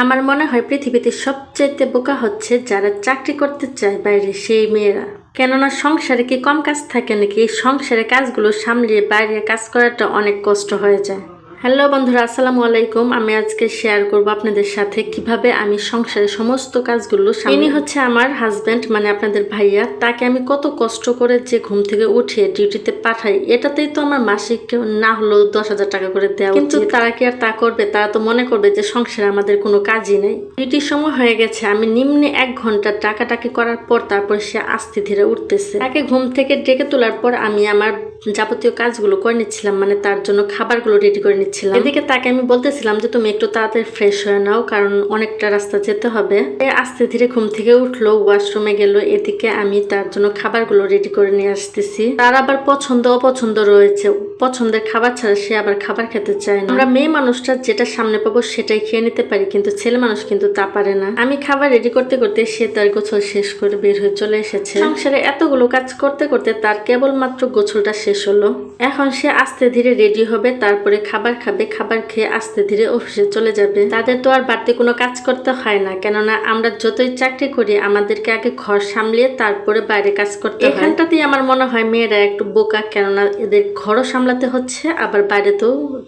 আমার মনে হয় পৃথিবীতে সবচাইতে বোকা হচ্ছে যারা চাকরি করতে চায় বাইরে সেই মেয়েরা। কেননা সংসারে কি কম কাজ থাকে নাকি? এই সংসারে কাজগুলো সামলিয়ে বাইরে কাজ করাটা অনেক কষ্ট হয়ে যায়। হ্যালো বন্ধুরা, আসসালামু আলাইকুম। আমি আজকে শেয়ার করব আপনাদের সাথে কিভাবে আমি সংসারের সমস্ত কাজগুলো ইনি হচ্ছে আমার হাজবেন্ড, মানে আপনাদের ভাইয়া। তাকে আমি কত কষ্ট করে যে ঘুম থেকে উঠে ডিউটিতে পাঠাই, এটাতেই তো আমার মাসিক না হলেও 10,000 টাকা করে দেওয়া। কিন্তু তারা কি আর তা করবে? তারা তো মনে করবে যে সংসারে আমাদের কোনো কাজই নেই। ডিউটির সময় হয়ে গেছে, আমি নিম্নে 1 ঘন্টা টাকাটাকি করার পর তারপর সে আস্তে ধীরে উঠতেছে। তাকে ঘুম থেকে ডেকে তোলার পর আমি আমার যাবতীয় কাজগুলো করে নিচ্ছিলাম, মানে তার জন্য খাবারগুলো রেডি করে নিচ্ছিলাম। এদিকে তাকে আমি বলতেছিলাম যে তুমি একটু তাড়াতাড়ি ফ্রেশ হয়ে নাও, কারণ অনেকটা রাস্তা যেতে হবে। আস্তে ধীরে ঘুম থেকে উঠলো, ওয়াশরুমে গেল। এদিকে আমি তার জন্য খাবারগুলো রেডি করে নিয়ে আসতেছি। তার আবার পছন্দ অপছন্দ রয়েছে, পছন্দের খাবার ছাড়া সে আবার খাবার খেতে চায় না। আমরা মেয়ে মানুষটা যেটা সামনে পাবো সেটাই খেয়ে নিতে পারি, কিন্তু ছেলে মানুষ কিন্তু তা পারে না। আমি খাবার রেডি করতে করতে সে তার গোছল শেষ করে বের হয়ে চলে এসেছে। সংসারে এতগুলো কাজ করতে করতে তার কেবলমাত্র গোছলটা শেষ হলো। এখন সে আস্তে ধীরে রেডি হবে, তারপরে খাবার খাবে। খাবার খেয়ে আস্তে ধীরে অফিসে চলে যাবে। তাদের তো আর বাড়তি কোনো কাজ করতে হয় না, কেননা আমরা যতই চাকরি করি আমাদেরকে আগে ঘর সামলিয়ে তারপরে বাইরে কাজ করতে হয়। এখানটাতেই আমার মনে হয় মেয়েরা একটু বোকা, কেননা এদের ঘরও সামলাতে হচ্ছে আবার বাইরে তো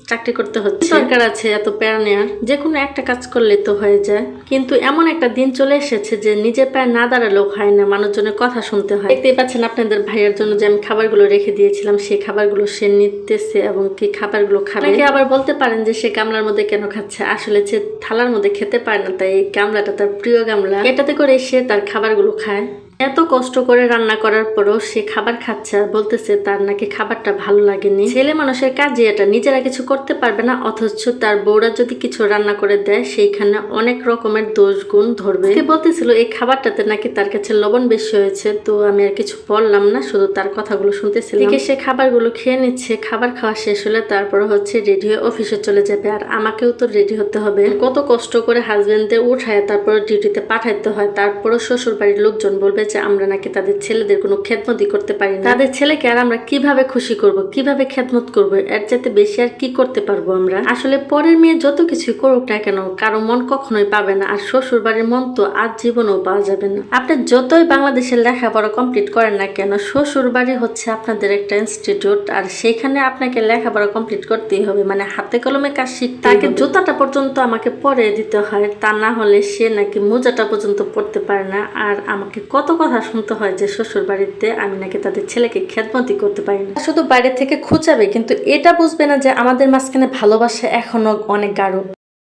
চাকরি করতে হচ্ছে। দরকার আছে এত প্যারা নেওয়ার? যে কোনো একটা কাজ করলে তো হয়ে যায়। কিন্তু এমন একটা দিন চলে এসেছে যে নিজের পায়ে না দাঁড়ালেও হয় না, মানুষজনের কথা শুনতে হয়। দেখতেই পাচ্ছেন আপনাদের ভাইয়ের জন্য যে আমি খাবারগুলো রেখে দিয়েছিলাম, সেই খাবারগুলো সে নিতেছে এবং কি খাবারগুলো খাবে। আবার বলতে পারেন যে সে গামলার মধ্যে কেন খাচ্ছে, আসলে সে থালার মধ্যে খেতে পারে না, তাই এই গামলাটা তার প্রিয় গামলা, এটাতে করে সে তার খাবারগুলো খায়। এত কষ্ট করে রান্না করার পরও সে খাবার খাচ্ছে আর বলতেছে তার নাকি খাবারটা ভালো লাগেনি। ছেলে মানুষের কাজে এটা, নিজেরা কিছু করতে পারবে না, অথচ তার বউরা যদি কিছু রান্না করে দেয় সেইখানে অনেক রকমের দোষ গুণ ধরবে। সে বলতেছিল এই খাবারটাতে নাকি তার কাছে লবণ বেশি হয়েছে। তো আমি আর কিছু বললাম না, শুধু তার কথাগুলো শুনতেছিলাম। এদিকে সে খাবারগুলো খেয়ে নিচ্ছে। খাবার খাওয়া শেষ হলে তারপর হচ্ছে রেডি হয়ে অফিসে চলে যাবে, আর আমাকেও তো রেডি হতে হবে। কত কষ্ট করে হাজবেন্ডদের উঠায় তারপর ডিউটিতে পাঠাইতে হয়, তারপরও শ্বশুর বাড়ির লোকজন বলবে যে আমরা নাকি তাদের ছেলেদের কোনো খেদমতই করতে পারি না। তাদের ছেলেকে আর আমরা কিভাবে খুশি করব, কিভাবে খেদমত করব? এর চাইতে বেশি আর কি করতে পারবো আমরা? আসলে পরের মেয়ে যত কিছুই করুক না কেন, কারো মন কখনোই পাবে না, আর শ্বশুর বাড়ির মন তো আজ জীবনেও পাওয়া যাবে না। আপনি যতই বাংলাদেশের লেখাপড়া কমপ্লিট করেন না কেন, শ্বশুর বাড়ি হচ্ছে আপনাদের একটা ইনস্টিটিউট, আর সেখানে আপনাকে লেখাপড়া কমপ্লিট করতেই হবে, মানে হাতে কলমে কাজ শিখতে। তাকে জুতাটা পর্যন্ত আমাকে পরে দিতে হয়, তা না হলে সে নাকি মোজাটা পর্যন্ত পড়তে পারে না। আর আমাকে কত কথা শুনতে হয় যে শ্বশুর বাড়িতে আমি নাকি তাদের ছেলেকে খেদমতি করতে পারি না। শুধু বাইরে থেকে খুঁচাবে, কিন্তু এটা বুঝবে না যে আমাদের মাঝখানে ভালোবাসা এখনো অনেক গাঢ়।